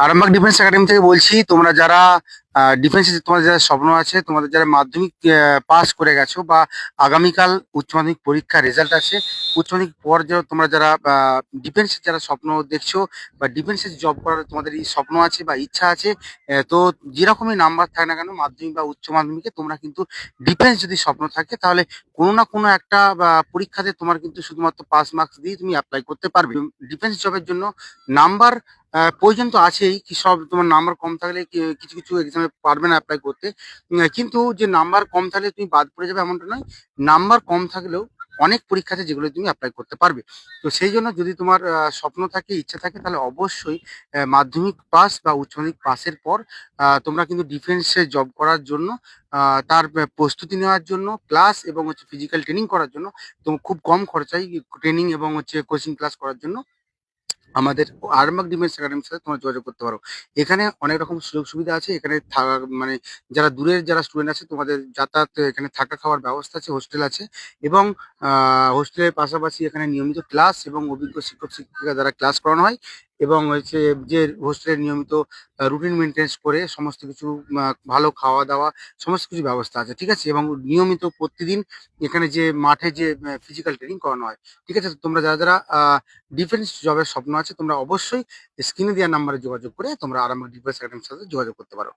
Arambagh defence academy থেকে বলছি। তোমরা যারা ডিফেন্সে তোমাদের যারা স্বপ্ন আছে, তোমাদের যারা মাধ্যমিক পাস করে গেছো বা আগামীকাল উচ্চ মাধ্যমিক পরীক্ষার রেজাল্ট আছে, উচ্চ মাধ্যমিক পর যারা তোমরা যারা ডিফেন্সের যারা স্বপ্ন দেখছো বা ডিফেন্সে জব করার তোমাদের এই স্বপ্ন আছে বা ইচ্ছা আছে, তো যেরকমই নাম্বার থাকে না কেন মাধ্যমিক বা উচ্চ মাধ্যমিকে, তোমরা কিন্তু ডিফেন্স যদি স্বপ্ন থাকে তাহলে কোনো না কোনো একটা পরীক্ষাতে তোমার কিন্তু শুধুমাত্র পাস মার্কস দিয়ে তুমি অ্যাপ্লাই করতে পারবে। ডিফেন্স জবের জন্য নাম্বার প্রয়োজন তো আছেই, কি সব তোমার নাম্বার কম থাকলে কিছু কিছু এক্সামে পারবে না অ্যাপ্লাই করতে। কিন্তু যে নাম্বার কম থাকলে তুমি বাদ পড়ে যাবে এমনটা নয়। নাম্বার কম থাকলেও অনেক পরীক্ষাতে যেগুলো তুমি অ্যাপ্লাই করতে পারবে। তো সেই জন্য যদি তোমার স্বপ্ন থাকে, ইচ্ছা থাকে, তাহলে অবশ্যই মাধ্যমিক পাস বা উচ্চ মাধ্যমিক পাসের পর তোমরা কিন্তু ডিফেন্সে জব করার জন্য তার প্রস্তুতি নেওয়ার জন্য ক্লাস এবং হচ্ছে ফিজিক্যাল ট্রেনিং করার জন্য, তো খুব কম খরচায় ট্রেনিং এবং হচ্ছে কোচিং ক্লাস করার জন্য আমাদের আরামবাগ ডিফেন্স একাডেমির সাথে তোমরা যোগাযোগ করতে পারো। এখানে অনেক রকম সুযোগ সুবিধা আছে। এখানে মানে যারা দূরের যারা স্টুডেন্ট আছে, তোমাদের যাতায়াত, এখানে থাকা খাওয়ার ব্যবস্থা আছে, হোস্টেল আছে। এবং হোস্টেলের পাশাপাশি এখানে নিয়মিত ক্লাস এবং অভিজ্ঞ শিক্ষক শিক্ষিকা দ্বারা ক্লাস করানো হয়। এবং হচ্ছে যে হোস্টেলের নিয়মিত রুটিন মেনটেন্স করে সমস্ত কিছু ভালো খাওয়া দাওয়া সমস্ত কিছু ব্যবস্থা আছে, ঠিক আছে। এবং নিয়মিত প্রতিদিন এখানে যে মাঠে যে ফিজিক্যাল ট্রেনিং করানো হয়, ঠিক আছে। তো তোমরা যারা যারা ডিফেন্স জবের স্বপ্ন আছে, তোমরা অবশ্যই স্ক্রিনে দেওয়া নাম্বারে যোগাযোগ করে তোমরা আরামবাগ ডিফেন্স একাডেমির সাথে যোগাযোগ করতে পারো।